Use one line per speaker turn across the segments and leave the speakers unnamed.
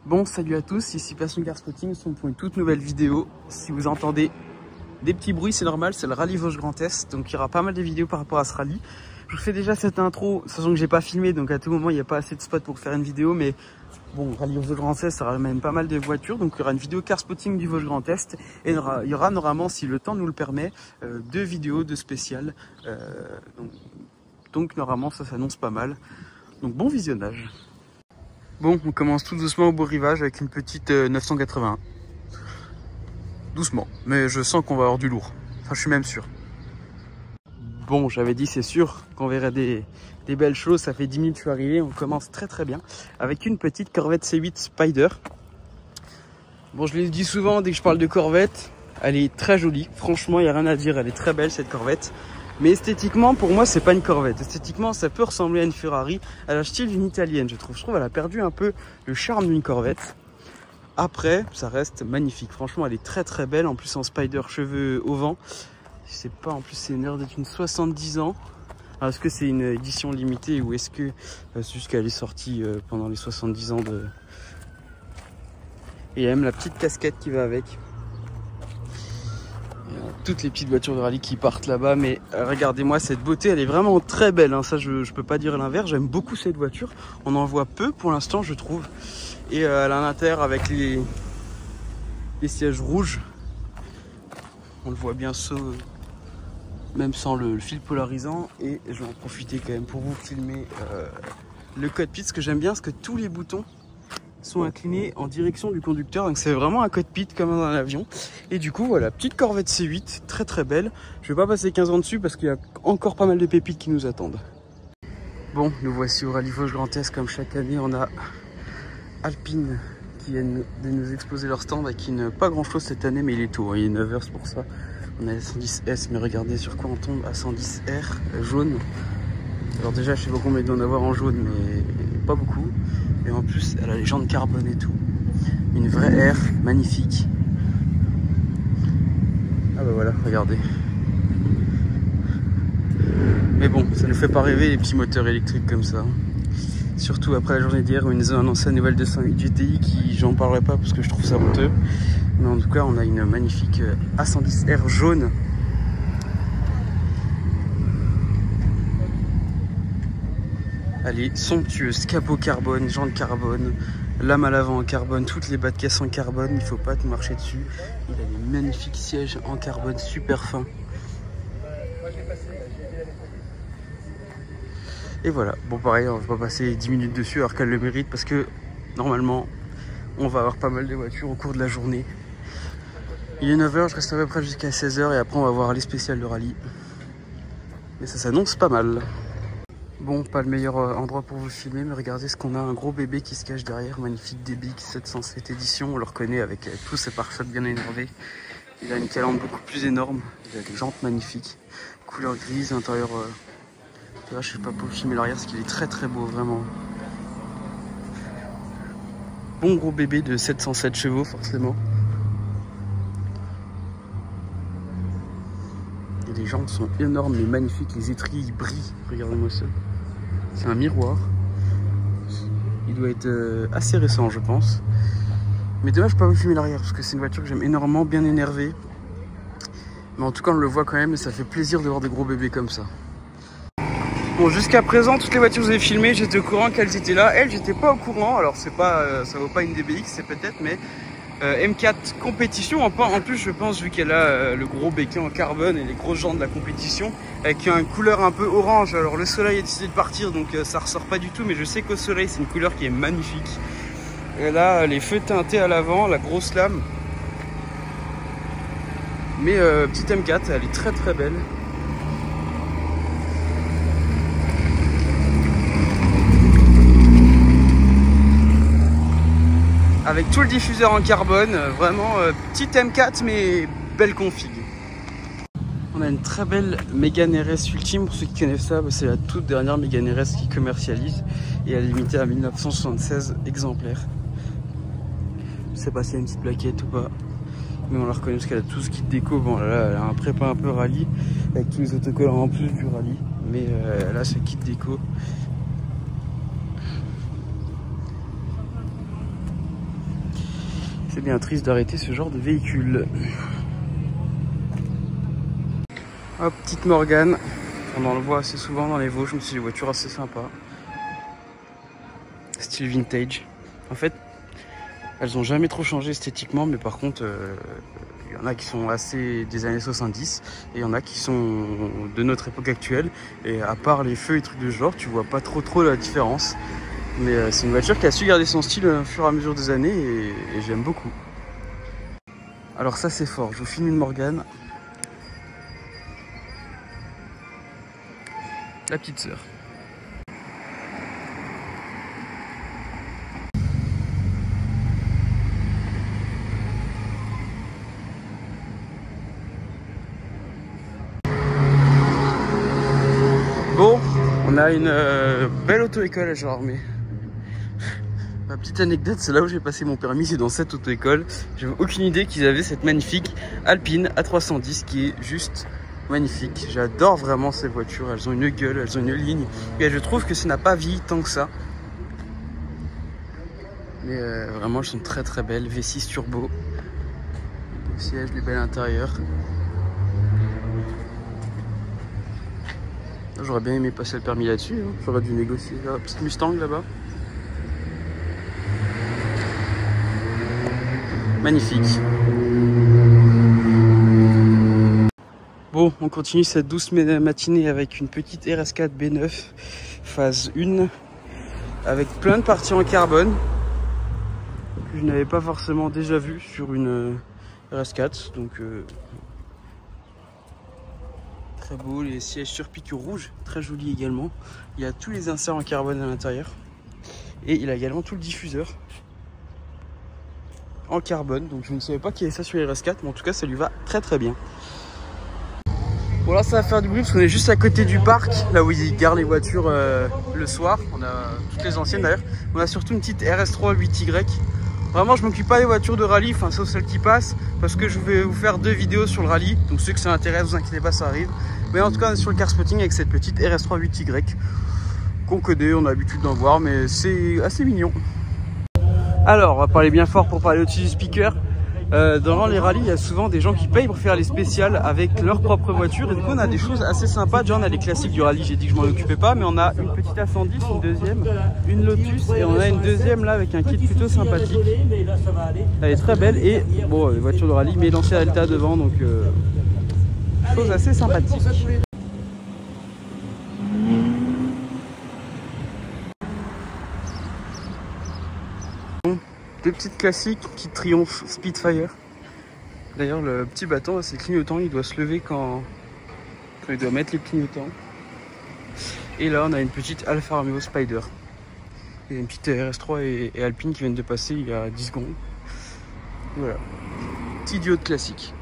Bon, salut à tous, ici Passion Car Spotting, nous sommes pour une toute nouvelle vidéo. Si vous entendez des petits bruits, c'est normal, c'est le rallye Vosges Grand Est, donc il y aura pas mal de vidéos par rapport à ce rallye. Je vous fais déjà cette intro, sachant que j'ai pas filmé, donc à tout moment il n'y a pas assez de spots pour faire une vidéo, mais bon, rallye Vosges Grand Est, ça ramène pas mal de voitures, donc il y aura une vidéo Car Spotting du Vosges Grand Est, et il y aura normalement, si le temps nous le permet, 2 vidéos de spécial, donc normalement ça s'annonce pas mal, donc bon visionnage. Bon, on commence tout doucement au beau rivage avec une petite 981. Doucement, mais je sens qu'on va avoir du lourd. Enfin, je suis même sûr. Bon, j'avais dit c'est sûr qu'on verrait des belles choses. Ça fait 10 minutes que je suis arrivé. On commence très bien avec une petite Corvette C8 Spider. Bon, je l'ai dit souvent dès que je parle de Corvette. Elle est très jolie. Franchement, il n'y a rien à dire. Elle est très belle cette Corvette. Mais esthétiquement, pour moi, c'est pas une Corvette. Esthétiquement, ça peut ressembler à une Ferrari. Elle a le style d'une italienne, je trouve. Je trouve qu'elle a perdu un peu le charme d'une Corvette. Après, ça reste magnifique. Franchement, elle est très belle. En plus, en Spider, cheveux au vent. Je sais pas, en plus, c'est une heure d'être une 70 ans. Alors, est-ce que c'est une édition limitée ou est-ce que c'est juste qu'elle est sortie pendant les 70 ans de... Et il y a même la petite casquette qui va avec. Toutes les petites voitures de rallye qui partent là-bas, mais regardez-moi cette beauté, elle est vraiment très belle, hein. Ça je peux pas dire l'inverse, j'aime beaucoup cette voiture, on en voit peu pour l'instant je trouve, et elle a un intérieur avec les sièges rouges, on le voit bien même sans le fil polarisant, et je vais en profiter quand même pour vous filmer le cockpit. Ce que j'aime bien, c'est que tous les boutons sont inclinés en direction du conducteur, donc c'est vraiment un cockpit comme dans un avion. Et du coup voilà, petite Corvette C8, très belle. Je vais pas passer 15 ans dessus parce qu'il y a encore pas mal de pépites qui nous attendent. Bon, nous voici au rallye Vosges Grand Est. Comme chaque année, on a Alpine qui viennent de nous exposer leur stand avec pas grand chose cette année, mais il est tôt, hein, il est 9 h, c'est pour ça. On a la 110S, mais regardez sur quoi on tombe, à 110R jaune. Alors déjà, je sais pas combien il doit en avoir en jaune, mais pas beaucoup. Et en plus, elle a les jantes carbone et tout. Une vraie R, magnifique. Ah bah voilà, regardez. Mais bon, ça ne nous fait pas rêver les petits moteurs électriques comme ça. Surtout après la journée d'hier où ils nous ont annoncé la nouvelle 208 GTI qui, j'en parlerai pas parce que je trouve ça honteux. Mais en tout cas, on a une magnifique A110R jaune. Elle est somptueuse, capot carbone, jantes carbone, lame à l'avant en carbone, toutes les bas de caisse en carbone, il faut pas te marcher dessus. Il a des magnifiques sièges en carbone super fins. Et voilà, bon pareil, on va pas passer 10 minutes dessus alors qu'elle le mérite parce que normalement on va avoir pas mal de voitures au cours de la journée. Il est 9 h, je reste à peu près jusqu'à 16 h et après on va voir les spéciales de rallye. Mais ça s'annonce pas mal. Bon, pas le meilleur endroit pour vous filmer, mais regardez ce qu'on a, un gros bébé qui se cache derrière, magnifique DBX 707 édition, on le reconnaît avec tous ses pare-chocs bien énervés. Il a une calandre beaucoup plus énorme, il a des jantes magnifiques, couleur grise, intérieur, là, je sais pas pour filmer l'arrière parce qu'il est très beau, vraiment. Bon gros bébé de 707 chevaux, forcément. Et les jantes sont énormes, mais magnifiques, les étriers brillent, regardez-moi ça. C'est un miroir. Il doit être assez récent, je pense. Mais dommage, je peux pas vous filmer l'arrière parce que c'est une voiture que j'aime énormément, bien énervée. Mais en tout cas, on le voit quand même et ça fait plaisir de voir des gros bébés comme ça. Bon, jusqu'à présent, toutes les voitures que vous avez filmées, j'étais au courant qu'elles étaient là. Elles, j'étais pas au courant. Alors, c'est pas, ça vaut pas une DBX, c'est peut-être, mais M4 compétition. En plus, je pense, vu qu'elle a le gros béquet en carbone et les grosses jantes de la compétition, avec une couleur un peu orange. Alors le soleil a décidé de partir, donc ça ressort pas du tout, mais je sais qu'au soleil c'est une couleur qui est magnifique. Et là, les feux teintés à l'avant, la grosse lame. Mais petite M4, elle est très belle. Avec tout le diffuseur en carbone, vraiment petite M4 mais belle config. On a une très belle Mégane RS Ultime, pour ceux qui connaissent ça, c'est la toute dernière Mégane RS qui commercialise et elle est limitée à 1976 exemplaires. Je sais pas s'il y a une petite plaquette ou pas, mais on la reconnaît parce qu'elle a tout ce kit déco. Bon là, elle a un prépa un peu rallye avec tous les autocollants en plus du rallye, mais elle a ce kit déco. C'est bien triste d'arrêter ce genre de véhicule. Hop, petite Morgane. On en le voit assez souvent dans les Vosges, mais c'est des voitures assez sympas. Style vintage. En fait, elles ont jamais trop changé esthétiquement, mais par contre, il y en a qui sont assez des années 70 et il y en a qui sont de notre époque actuelle. Et à part les feux et trucs de ce genre, tu vois pas trop la différence. Mais c'est une voiture qui a su garder son style au fur et à mesure des années et j'aime beaucoup. Alors ça c'est fort, je vous filme une Morgane. La petite sœur. Bon, on a une belle auto-école à Gérardmer. Ma petite anecdote, c'est là où j'ai passé mon permis, c'est dans cette auto-école. J'avais aucune idée qu'ils avaient cette magnifique Alpine A310 qui est juste magnifique. J'adore vraiment ces voitures, elles ont une gueule, elles ont une ligne. Et je trouve que ça n'a pas vieilli tant que ça. Mais vraiment, elles sont très belles. V6 turbo. Le siège, les belles intérieurs. J'aurais bien aimé passer le permis là-dessus. Hein. J'aurais dû négocier. La petite Mustang là-bas. Magnifique. Bon, on continue cette douce matinée avec une petite RS4 B9 phase 1 avec plein de parties en carbone que je n'avais pas forcément déjà vu sur une RS4. Donc très beau, les sièges sur piqûre rouge, très joli également. Il y a tous les inserts en carbone à l'intérieur et il a également tout le diffuseur en carbone. Donc je ne savais pas qu'il y avait ça sur les RS4, mais en tout cas ça lui va très bien. Bon là ça va faire du bruit parce qu'on est juste à côté du parc, là où ils garent les voitures le soir. On a toutes les anciennes d'ailleurs. On a surtout une petite RS3 8Y. Vraiment je m'occupe pas des voitures de rallye, enfin sauf celles qui passent, parce que je vais vous faire 2 vidéos sur le rallye. Donc ceux que ça intéresse, vous inquiétez pas, ça arrive. Mais en tout cas on est sur le car spotting avec cette petite RS3 8Y qu'on connaît, on a l'habitude d'en voir, mais c'est assez mignon. Alors on va parler bien fort pour parler au-dessus du speaker. Dans les rallyes, il y a souvent des gens qui payent pour faire les spéciales avec leur propre voiture. Et du coup, on a des choses assez sympas. Déjà, on a les classiques du rallye. J'ai dit que je m'en occupais pas, mais on a une petite A110, une deuxième, une Lotus, et on a une deuxième là avec un kit plutôt sympathique. Elle est très belle et bon, voiture de rallye, mais l'ancien Alta devant, donc chose assez sympathique. Deux petites classiques, petite Triumph Spitfire. D'ailleurs le petit bâton, c'est le clignotant, il doit se lever quand il doit mettre les clignotants. Et là on a une petite Alfa Romeo Spider. Il y a une petite RS3 et Alpine qui viennent de passer il y a 10 secondes. Voilà, petit duo de classique.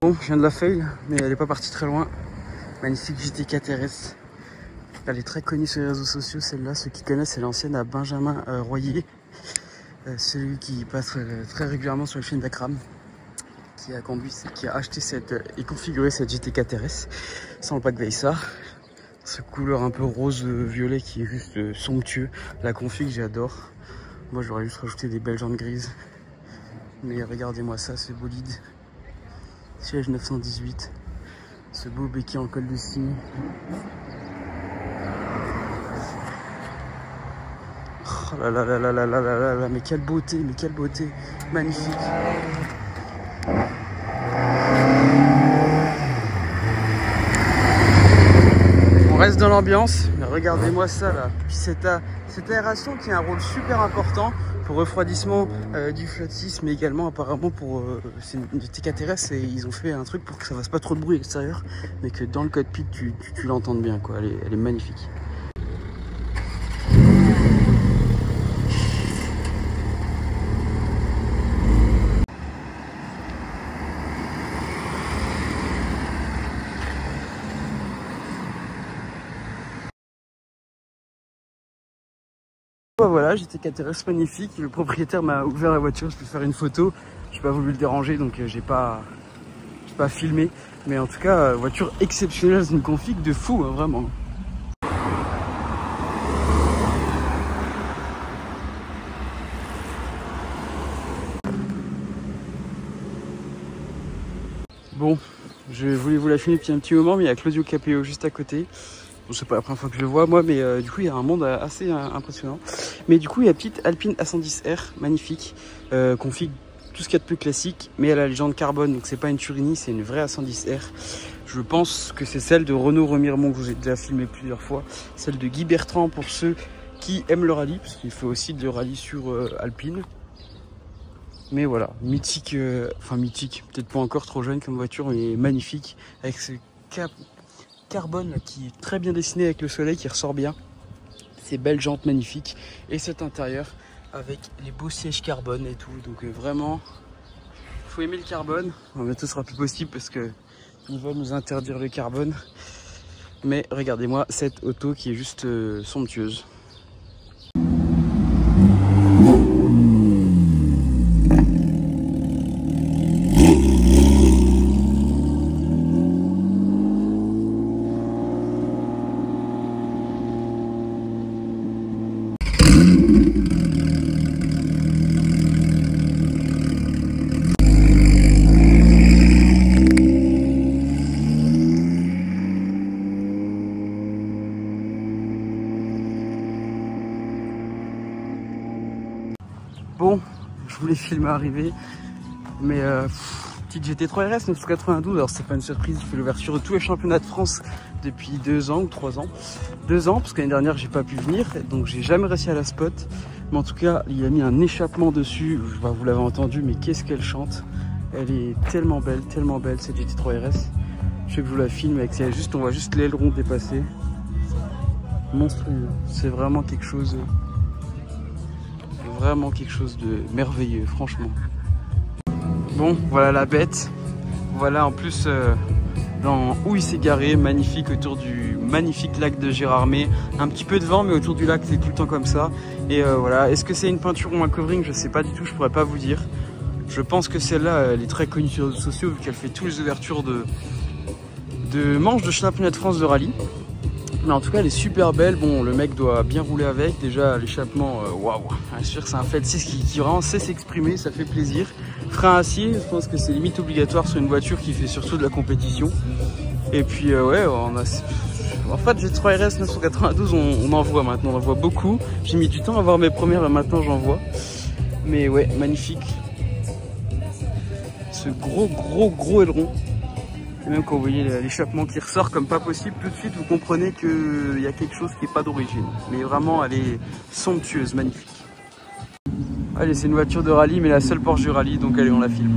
Bon, je viens de la fail, mais elle n'est pas partie très loin. Magnifique GT4 RS. Elle est très connue sur les réseaux sociaux, celle-là. Ceux qui connaissent, c'est l'ancienne à Benjamin Royer. Celui qui passe très régulièrement sur les chaînes d'Akram. Qui a acheté et configuré cette GT4 RS sans le pack Veissar. Ce couleur un peu rose-violet qui est juste somptueux. La config, j'adore. Moi, j'aurais juste rajouté des belles jantes grises. Mais regardez-moi ça, ce bolide. Siège 918, ce beau béquet en col de cygne. Oh là là là là là là là là, mais quelle beauté, magnifique. On reste dans l'ambiance, mais regardez-moi ça là. Puis cette aération qui a un rôle super important pour refroidissement du flotis, mais également apparemment pour c'est une T4 RS et ils ont fait un truc pour que ça fasse pas trop de bruit à l'extérieur, mais que dans le cockpit tu l'entendes bien quoi. Elle est magnifique. Voilà, GT4 RS magnifique, le propriétaire m'a ouvert la voiture, je peux faire une photo, j'ai pas voulu le déranger donc j'ai pas filmé. Mais en tout cas, voiture exceptionnelle, c'est une config de fou, hein, vraiment. Bon, je voulais vous la filmer depuis un petit moment, mais il y a Claudio Capeo juste à côté. Bon, c'est pas la première fois que je le vois moi, mais du coup il y a un monde assez impressionnant. Mais du coup il y a petite Alpine A110R, magnifique, config tout ce qu'il y a de plus classique, mais elle a la légende carbone, donc c'est pas une Turini, c'est une vraie A110R. Je pense que c'est celle de Renaud Remiremont que je vous ai déjà filmé plusieurs fois, celle de Guy Bertrand pour ceux qui aiment le rallye, parce qu'il fait aussi de rallye sur Alpine. Mais voilà, mythique, enfin mythique, peut-être pas encore trop jeune comme voiture, mais magnifique, avec ce carbone qui est très bien dessiné avec le soleil qui ressort bien, ces belles jantes magnifiques, et cet intérieur avec les beaux sièges carbone et tout, donc vraiment, faut aimer le carbone. Bon, bientôt ce sera plus possible parce que ils veulent nous interdire le carbone, mais regardez-moi cette auto qui est juste somptueuse. Bon, je voulais filmer arriver, mais petite GT3 RS 992, alors c'est pas une surprise, je fais l'ouverture de tous les championnats de France depuis 2 ans ou 3 ans. 2 ans, parce que l'année dernière j'ai pas pu venir, donc j'ai jamais réussi à la spot. Mais en tout cas, il a mis un échappement dessus, vous l'avez entendu, mais qu'est-ce qu'elle chante. Elle est tellement belle cette GT3 RS. Je sais que je vous la filme, avec on voit juste l'aileron dépasser. Monstrueux, c'est vraiment quelque chose de merveilleux, franchement. Bon, voilà la bête. Voilà en plus où il s'est garé, magnifique, autour du magnifique lac de Gérardmer. Un petit peu de vent, mais autour du lac c'est tout le temps comme ça. Et voilà, est-ce que c'est une peinture ou un covering? Je sais pas du tout, je pourrais pas vous dire. Je pense que celle-là, elle est très connue sur les réseaux sociaux vu qu'elle fait toutes les ouvertures de manches de championnat de France de rallye. Mais en tout cas elle est super belle. Bon, le mec doit bien rouler avec. Déjà l'échappement, waouh, bien sûr c'est un Feld 6 qui vraiment sait s'exprimer, ça fait plaisir. Frein à acier, je pense que c'est limite obligatoire sur une voiture qui fait surtout de la compétition. Et puis ouais, on a... En fait GT3 RS 992 on en voit maintenant, on en voit beaucoup. J'ai mis du temps à voir mes premières et maintenant j'en vois. Mais ouais, magnifique. Ce gros aileron. Et même quand vous voyez l'échappement qui ressort comme pas possible, tout de suite vous comprenez qu'il y a quelque chose qui n'est pas d'origine. Mais vraiment elle est somptueuse, magnifique. Allez, c'est une voiture de rallye mais la seule Porsche du rallye, donc allez on la filme.